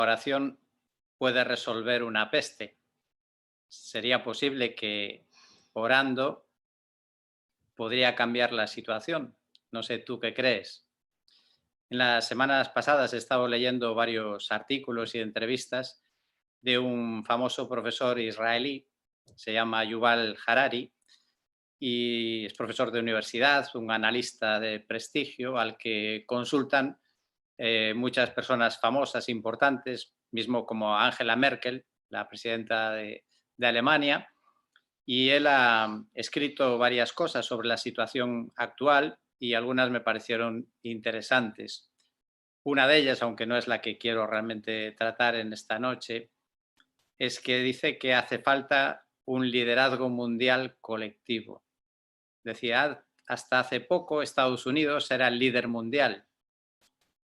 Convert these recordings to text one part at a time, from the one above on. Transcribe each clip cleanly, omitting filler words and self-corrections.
oración puede resolver una peste. Sería posible que orando podría cambiar la situación. No sé, ¿tú qué crees? En las semanas pasadas he estado leyendo varios artículos y entrevistas de un famoso profesor israelí, se llama Yuval Harari, y es profesor de universidad, un analista de prestigio al que consultan muchas personas famosas, importantes, mismo como Angela Merkel, la presidenta de Alemania, y él ha escrito varias cosas sobre la situación actual y algunas me parecieron interesantes. Una de ellas, aunque no es la que quiero realmente tratar en esta noche, es que dice que hace falta un liderazgo mundial colectivo. Decía, hasta hace poco Estados Unidos era el líder mundial,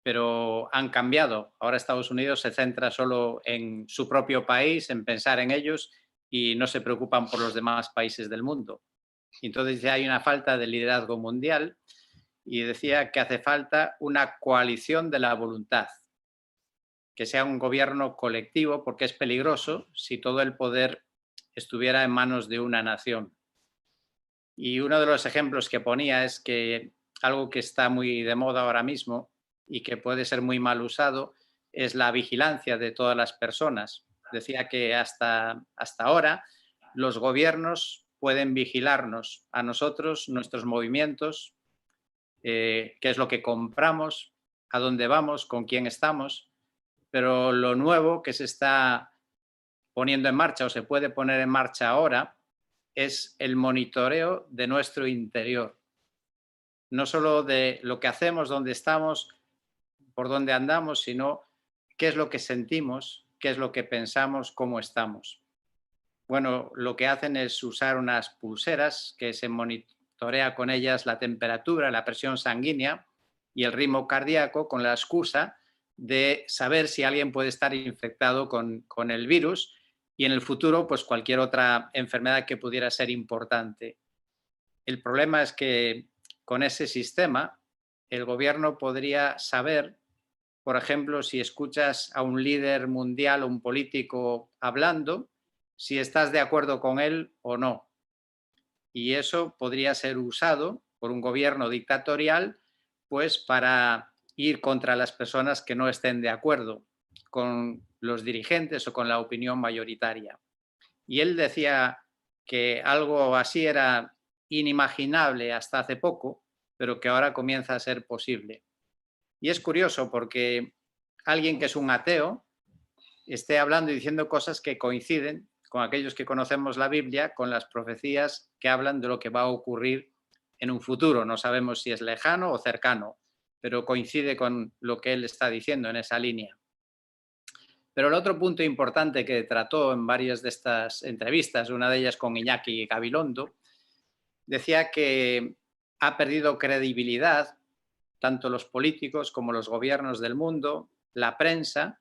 pero han cambiado. Ahora Estados Unidos se centra solo en su propio país, en pensar en ellos y no se preocupan por los demás países del mundo. Entonces ya hay una falta de liderazgo mundial y decía que hace falta una coalición de la voluntad, que sea un gobierno colectivo, porque es peligroso si todo el poder estuviera en manos de una nación. Y uno de los ejemplos que ponía es que algo que está muy de moda ahora mismo y que puede ser muy mal usado es la vigilancia de todas las personas. Decía que hasta ahora los gobiernos pueden vigilarnos a nosotros, nuestros movimientos, qué es lo que compramos, a dónde vamos, con quién estamos, pero lo nuevo que se está poniendo en marcha o se puede poner en marcha ahora es el monitoreo de nuestro interior. No solo de lo que hacemos, dónde estamos, por dónde andamos, sino qué es lo que sentimos, qué es lo que pensamos, cómo estamos. Bueno, lo que hacen es usar unas pulseras que se monitorea con ellas la temperatura, la presión sanguínea y el ritmo cardíaco con la excusa de saber si alguien puede estar infectado con el virus y en el futuro pues cualquier otra enfermedad que pudiera ser importante. El problema es que con ese sistema el gobierno podría saber, por ejemplo, si escuchas a un líder mundial o un político hablando, si estás de acuerdo con él o no. Y eso podría ser usado por un gobierno dictatorial pues para ir contra las personas que no estén de acuerdo con los dirigentes o con la opinión mayoritaria. Y él decía que algo así era inimaginable hasta hace poco, pero que ahora comienza a ser posible. Y es curioso porque alguien que es un ateo esté hablando y diciendo cosas que coinciden con aquellos que conocemos la Biblia, con las profecías que hablan de lo que va a ocurrir en un futuro. No sabemos si es lejano o cercano, pero coincide con lo que él está diciendo en esa línea. Pero el otro punto importante que trató en varias de estas entrevistas, una de ellas con Iñaki Gabilondo, decía que ha perdido credibilidad tanto los políticos como los gobiernos del mundo, la prensa.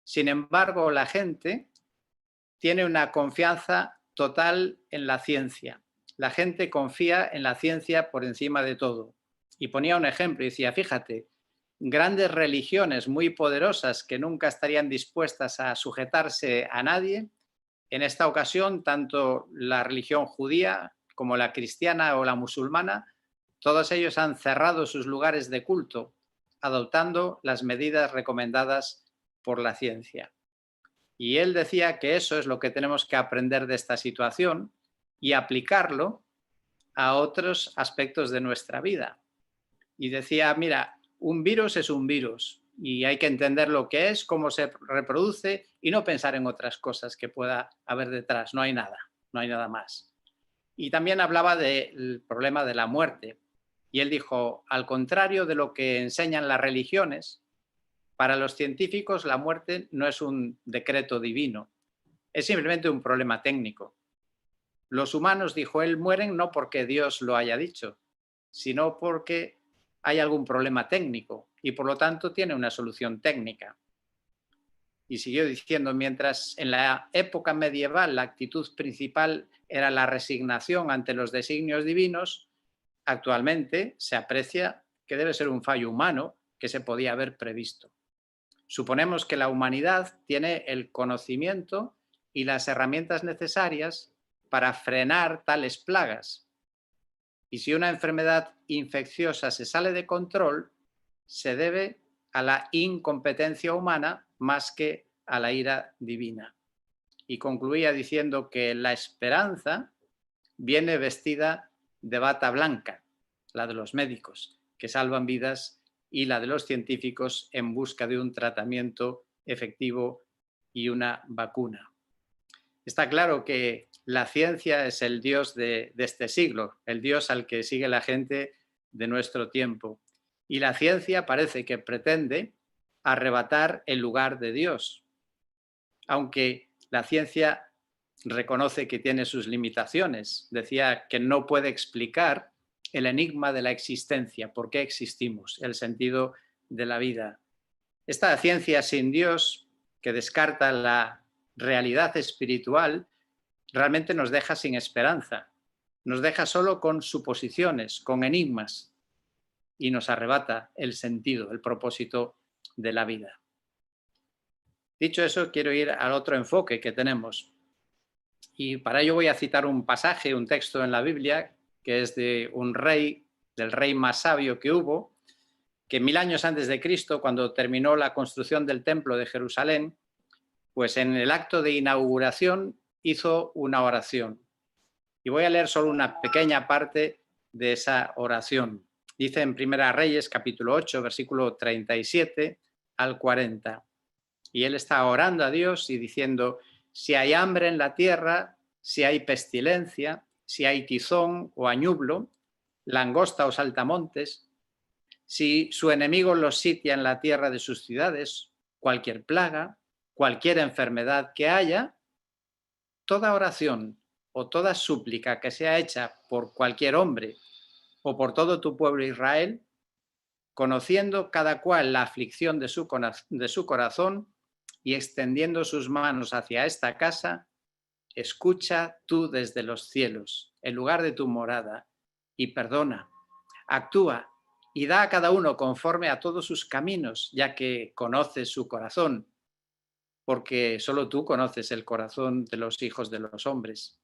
Sin embargo, la gente tiene una confianza total en la ciencia. La gente confía en la ciencia por encima de todo. Y ponía un ejemplo y decía, fíjate, grandes religiones muy poderosas que nunca estarían dispuestas a sujetarse a nadie, en esta ocasión, tanto la religión judía como la cristiana o la musulmana, todos ellos han cerrado sus lugares de culto, adoptando las medidas recomendadas por la ciencia. Y él decía que eso es lo que tenemos que aprender de esta situación y aplicarlo a otros aspectos de nuestra vida. Y decía, mira, un virus es un virus y hay que entender lo que es, cómo se reproduce y no pensar en otras cosas que pueda haber detrás. No hay nada más. Y también hablaba del problema de la muerte. Y él dijo, al contrario de lo que enseñan las religiones, para los científicos la muerte no es un decreto divino, es simplemente un problema técnico. Los humanos, dijo él, mueren no porque Dios lo haya dicho, sino porque hay algún problema técnico y por lo tanto tiene una solución técnica. Y siguió diciendo, mientras en la época medieval la actitud principal era la resignación ante los designios divinos, actualmente se aprecia que debe ser un fallo humano que se podía haber previsto. Suponemos que la humanidad tiene el conocimiento y las herramientas necesarias para frenar tales plagas. Y si una enfermedad infecciosa se sale de control, se debe a la incompetencia humana más que a la ira divina. Y concluía diciendo que la esperanza viene vestida de bata blanca, la de los médicos, que salvan vidas, y la de los científicos en busca de un tratamiento efectivo y una vacuna. Está claro que la ciencia es el Dios de este siglo, el Dios al que sigue la gente de nuestro tiempo. Y la ciencia parece que pretende arrebatar el lugar de Dios, aunque la ciencia reconoce que tiene sus limitaciones. Decía que no puede explicar el enigma de la existencia, por qué existimos, el sentido de la vida. Esta ciencia sin Dios, que descarta la realidad espiritual, realmente nos deja sin esperanza, nos deja solo con suposiciones, con enigmas, y nos arrebata el sentido, el propósito de la vida. Dicho eso, quiero ir al otro enfoque que tenemos. Y para ello voy a citar un pasaje, un texto en la Biblia, que es de un rey, del rey más sabio que hubo, que 1000 años antes de Cristo, cuando terminó la construcción del templo de Jerusalén, pues en el acto de inauguración hizo una oración. Y voy a leer solo una pequeña parte de esa oración. Dice en Primera Reyes, capítulo 8, versículo 37 al 40. Y él está orando a Dios y diciendo: si hay hambre en la tierra, si hay pestilencia, si hay tizón o añublo, langosta o saltamontes, si su enemigo los sitia en la tierra de sus ciudades, cualquier plaga, cualquier enfermedad que haya, toda oración o toda súplica que sea hecha por cualquier hombre o por todo tu pueblo Israel, conociendo cada cual la aflicción de su corazón y extendiendo sus manos hacia esta casa, escucha tú desde los cielos, en lugar de tu morada, y perdona, actúa y da a cada uno conforme a todos sus caminos, ya que conoces su corazón, porque solo tú conoces el corazón de los hijos de los hombres,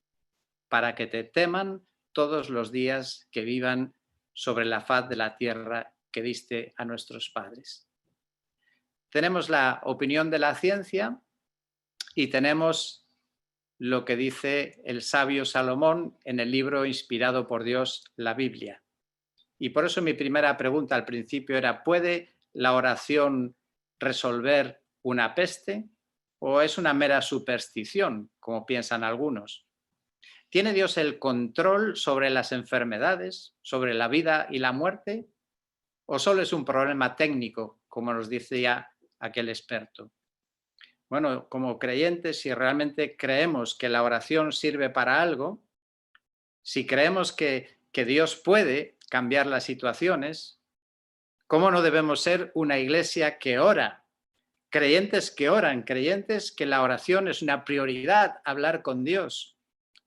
para que te teman todos los días que vivan sobre la faz de la tierra que diste a nuestros padres. Tenemos la opinión de la ciencia y tenemos lo que dice el sabio Salomón en el libro inspirado por Dios, la Biblia. Y por eso mi primera pregunta al principio era: ¿puede la oración resolver una peste o es una mera superstición, como piensan algunos? ¿Tiene Dios el control sobre las enfermedades, sobre la vida y la muerte? ¿O solo es un problema técnico, como nos decía aquel experto? Bueno, como creyentes, si realmente creemos que la oración sirve para algo, si creemos que Dios puede cambiar las situaciones, ¿cómo no debemos ser una iglesia que ora? Creyentes que oran, creyentes que la oración es una prioridad, hablar con Dios,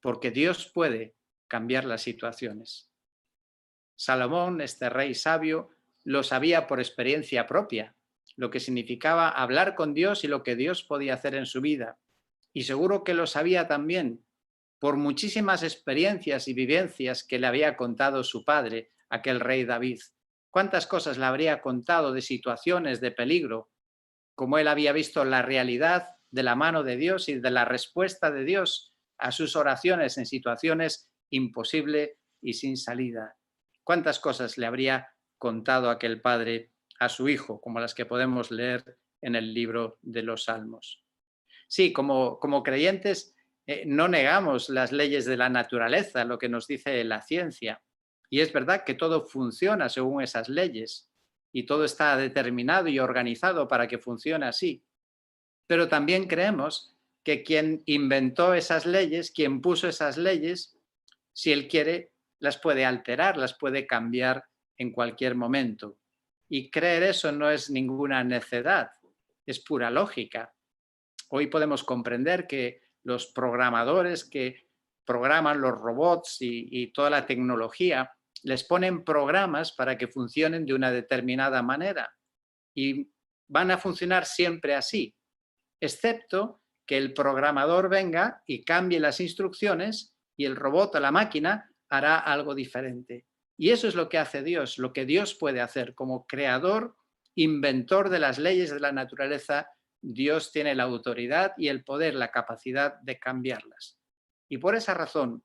porque Dios puede cambiar las situaciones. Salomón, este rey sabio, lo sabía por experiencia propia, lo que significaba hablar con Dios y lo que Dios podía hacer en su vida. Y seguro que lo sabía también por muchísimas experiencias y vivencias que le había contado su padre, aquel rey David. ¿Cuántas cosas le habría contado de situaciones de peligro, como él había visto la realidad de la mano de Dios y de la respuesta de Dios a sus oraciones en situaciones imposibles y sin salida? ¿Cuántas cosas le habría contado aquel padre a su hijo, como las que podemos leer en el libro de los Salmos? Sí, como creyentes no negamos las leyes de la naturaleza, lo que nos dice la ciencia. Y es verdad que todo funciona según esas leyes y todo está determinado y organizado para que funcione así. Pero también creemos que quien inventó esas leyes, quien puso esas leyes, si él quiere, las puede alterar, las puede cambiar en cualquier momento. Y creer eso no es ninguna necedad, es pura lógica. Hoy podemos comprender que los programadores que programan los robots y toda la tecnología les ponen programas para que funcionen de una determinada manera. Y van a funcionar siempre así, excepto que el programador venga y cambie las instrucciones y el robot o la máquina hará algo diferente. Y eso es lo que hace Dios, lo que Dios puede hacer como creador, inventor de las leyes de la naturaleza. Dios tiene la autoridad y el poder, la capacidad de cambiarlas. Y por esa razón,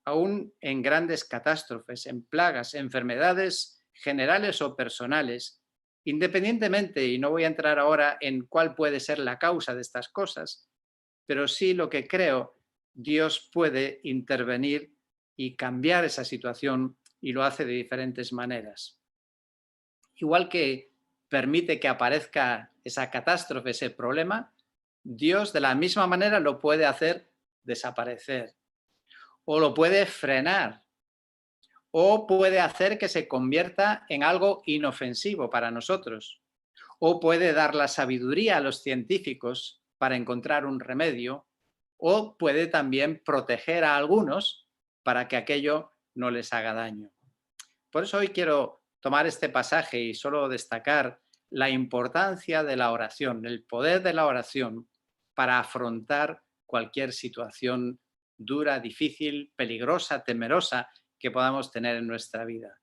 aún en grandes catástrofes, en plagas, enfermedades generales o personales, independientemente, y no voy a entrar ahora en cuál puede ser la causa de estas cosas, pero sí lo que creo, Dios puede intervenir y cambiar esa situación y lo hace de diferentes maneras. Igual que permite que aparezca esa catástrofe, ese problema, Dios de la misma manera lo puede hacer desaparecer o lo puede frenar o puede hacer que se convierta en algo inofensivo para nosotros o puede dar la sabiduría a los científicos para encontrar un remedio o puede también proteger a algunos para que aquello no les haga daño. Por eso hoy quiero tomar este pasaje y solo destacar la importancia de la oración, el poder de la oración para afrontar cualquier situación dura, difícil, peligrosa, temerosa que podamos tener en nuestra vida.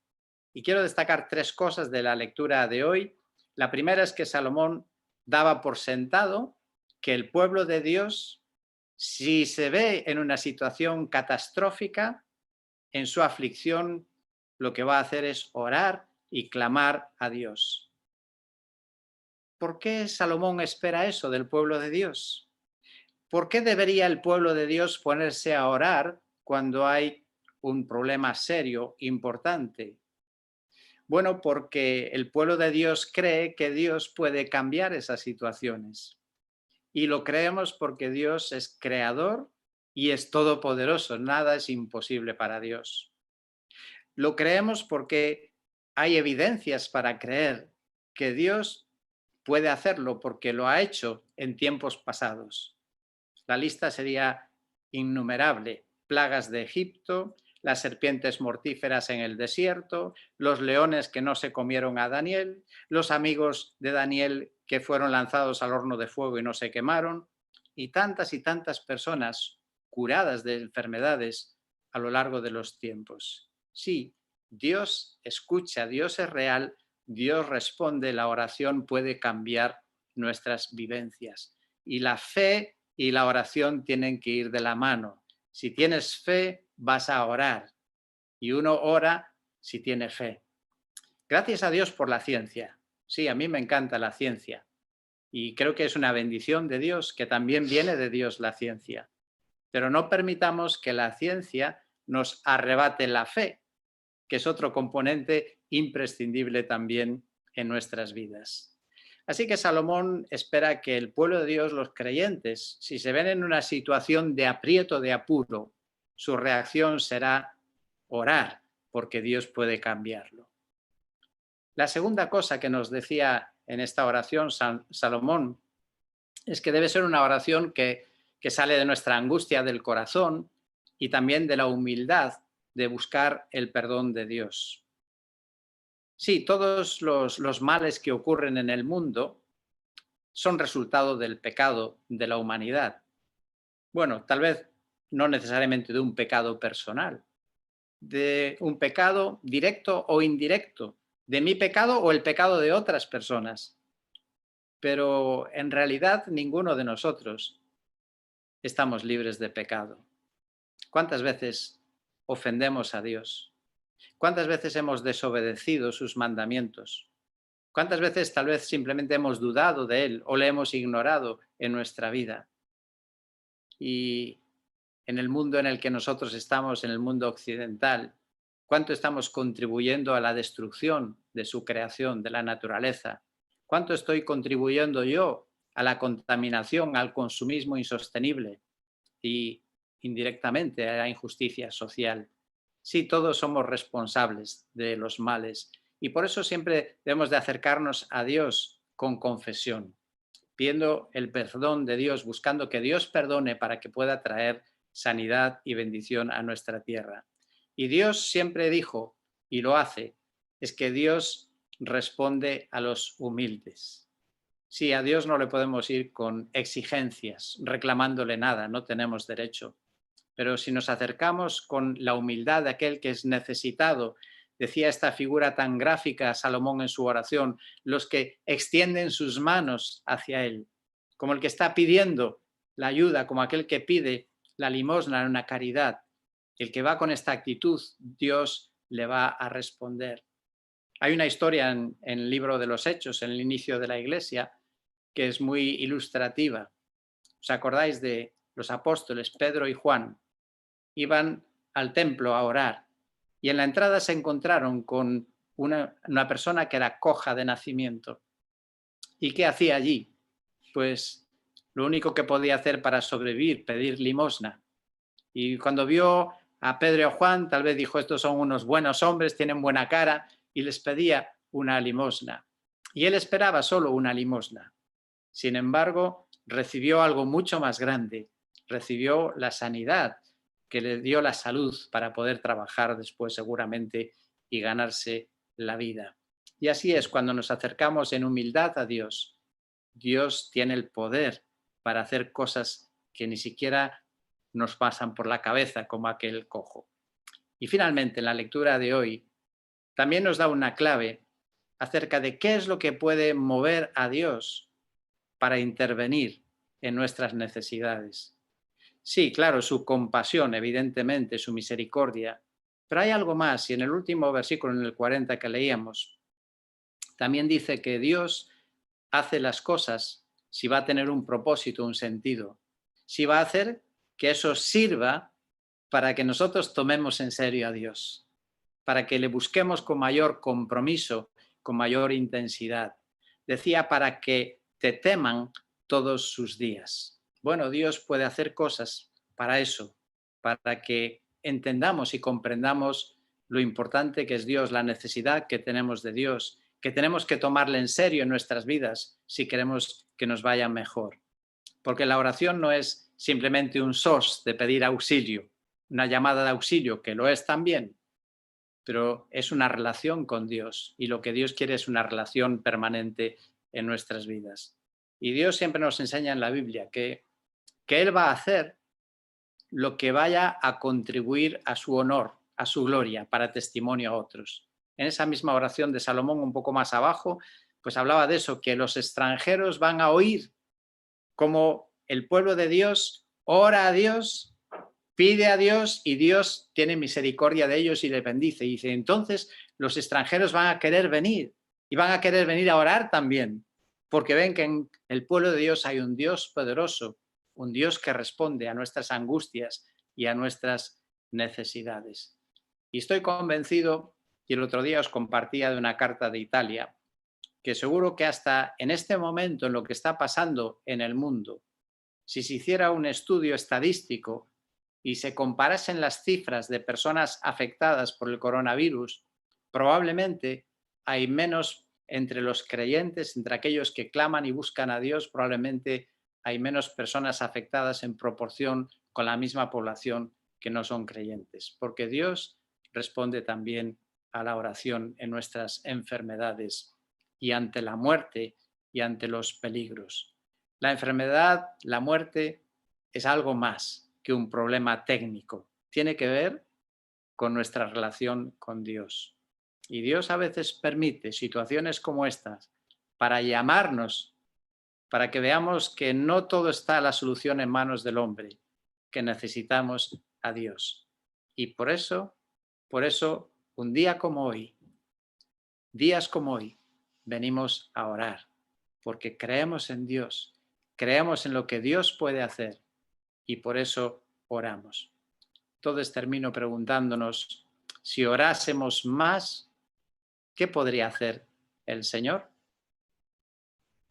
Y quiero destacar tres cosas de la lectura de hoy. La primera es que Salomón daba por sentado que el pueblo de Dios, si se ve en una situación catastrófica, en su aflicción, lo que va a hacer es orar y clamar a Dios. ¿Por qué Salomón espera eso del pueblo de Dios? ¿Por qué debería el pueblo de Dios ponerse a orar cuando hay un problema serio, importante? Bueno, porque el pueblo de Dios cree que Dios puede cambiar esas situaciones. Y lo creemos porque Dios es creador y es todopoderoso. Nada es imposible para Dios. Lo creemos porque hay evidencias para creer que Dios puede hacerlo porque lo ha hecho en tiempos pasados. La lista sería innumerable. Plagas de Egipto, las serpientes mortíferas en el desierto, los leones que no se comieron a Daniel, los amigos de Daniel que fueron lanzados al horno de fuego y no se quemaron, y tantas personas curadas de enfermedades a lo largo de los tiempos. Sí, Dios escucha, Dios es real, Dios responde, la oración puede cambiar nuestras vivencias. Y la fe y la oración tienen que ir de la mano. Si tienes fe, vas a orar. Y uno ora si tiene fe. Gracias a Dios por la ciencia. Sí, a mí me encanta la ciencia. Y creo que es una bendición de Dios, que también viene de Dios la ciencia. Pero no permitamos que la ciencia nos arrebate la fe, que es otro componente imprescindible también en nuestras vidas. Así que Salomón espera que el pueblo de Dios, los creyentes, si se ven en una situación de aprieto, de apuro, su reacción será orar, porque Dios puede cambiarlo. La segunda cosa que nos decía en esta oración Salomón es que debe ser una oración que sale de nuestra angustia del corazón y también de la humildad de buscar el perdón de Dios. Sí, todos los males que ocurren en el mundo son resultado del pecado de la humanidad. Bueno, tal vez no necesariamente de un pecado personal, de un pecado directo o indirecto, de mi pecado o el pecado de otras personas. Pero en realidad ninguno de nosotros estamos libres de pecado. ¿Cuántas veces ofendemos a Dios? ¿Cuántas veces hemos desobedecido sus mandamientos? ¿Cuántas veces tal vez simplemente hemos dudado de Él o le hemos ignorado en nuestra vida? Y en el mundo en el que nosotros estamos, en el mundo occidental, ¿cuánto estamos contribuyendo a la destrucción de su creación, de la naturaleza? ¿Cuánto estoy contribuyendo yo a la contaminación, al consumismo insostenible y indirectamente a la injusticia social? Sí, todos somos responsables de los males y por eso siempre debemos de acercarnos a Dios con confesión, pidiendo el perdón de Dios, buscando que Dios perdone para que pueda traer sanidad y bendición a nuestra tierra. Y Dios siempre dijo, y lo hace, es que Dios responde a los humildes. Sí, a Dios no le podemos ir con exigencias, reclamándole nada, no tenemos derecho. Pero si nos acercamos con la humildad de aquel que es necesitado, decía esta figura tan gráfica Salomón en su oración, los que extienden sus manos hacia él, como el que está pidiendo la ayuda, como aquel que pide la limosna en una caridad. El que va con esta actitud, Dios le va a responder. Hay una historia en el libro de los Hechos, en el inicio de la Iglesia, que es muy ilustrativa. ¿Os acordáis de los apóstoles Pedro y Juan? Iban al templo a orar y en la entrada se encontraron con una persona que era coja de nacimiento. ¿Y qué hacía allí? Pues lo único que podía hacer para sobrevivir, pedir limosna. Y cuando vio a Pedro y a Juan, tal vez dijo, estos son unos buenos hombres, tienen buena cara, y les pedía una limosna. Y él esperaba solo una limosna. Sin embargo, recibió algo mucho más grande, recibió la sanidad, que le dio la salud para poder trabajar después seguramente y ganarse la vida. Y así es, cuando nos acercamos en humildad a Dios, Dios tiene el poder para hacer cosas que ni siquiera nos pasan por la cabeza, como aquel cojo. Y finalmente, en la lectura de hoy, también nos da una clave acerca de qué es lo que puede mover a Dios para intervenir en nuestras necesidades. Sí, claro, su compasión, evidentemente, su misericordia, pero hay algo más, y en el último versículo, en el 40 que leíamos, también dice que Dios hace las cosas si va a tener un propósito, un sentido, si va a hacer que eso sirva para que nosotros tomemos en serio a Dios, para que le busquemos con mayor compromiso, con mayor intensidad. Decía, para que te teman todos sus días. Bueno, Dios puede hacer cosas para eso, para que entendamos y comprendamos lo importante que es Dios, la necesidad que tenemos de Dios, que tenemos que tomarle en serio en nuestras vidas si queremos que nos vaya mejor. Porque la oración no es simplemente un sos de pedir auxilio, una llamada de auxilio, que lo es también, pero es una relación con Dios y lo que Dios quiere es una relación permanente en nuestras vidas. Y Dios siempre nos enseña en la Biblia que Él va a hacer lo que vaya a contribuir a su honor, a su gloria, para testimonio a otros. En esa misma oración de Salomón, un poco más abajo, pues hablaba de eso, que los extranjeros van a oír cómo el pueblo de Dios ora a Dios, pide a Dios y Dios tiene misericordia de ellos y les bendice. Y dice, entonces los extranjeros van a querer venir y van a querer venir a orar también, porque ven que en el pueblo de Dios hay un Dios poderoso, un Dios que responde a nuestras angustias y a nuestras necesidades. Y estoy convencido, y el otro día os compartía de una carta de Italia, que seguro que hasta en este momento, en lo que está pasando en el mundo, si se hiciera un estudio estadístico y se comparasen las cifras de personas afectadas por el coronavirus, probablemente hay menos entre los creyentes, entre aquellos que claman y buscan a Dios, probablemente hay menos personas afectadas en proporción con la misma población que no son creyentes, porque Dios responde también a la oración en nuestras enfermedades y ante la muerte y ante los peligros. La enfermedad, la muerte, es algo más que un problema técnico. Tiene que ver con nuestra relación con Dios. Y Dios a veces permite situaciones como estas para llamarnos, para que veamos que no todo está la solución en manos del hombre, que necesitamos a Dios. Y por eso, un día como hoy, días como hoy, venimos a orar, porque creemos en Dios, creemos en lo que Dios puede hacer y por eso oramos. Entonces termino preguntándonos, si orásemos más, ¿qué podría hacer el Señor?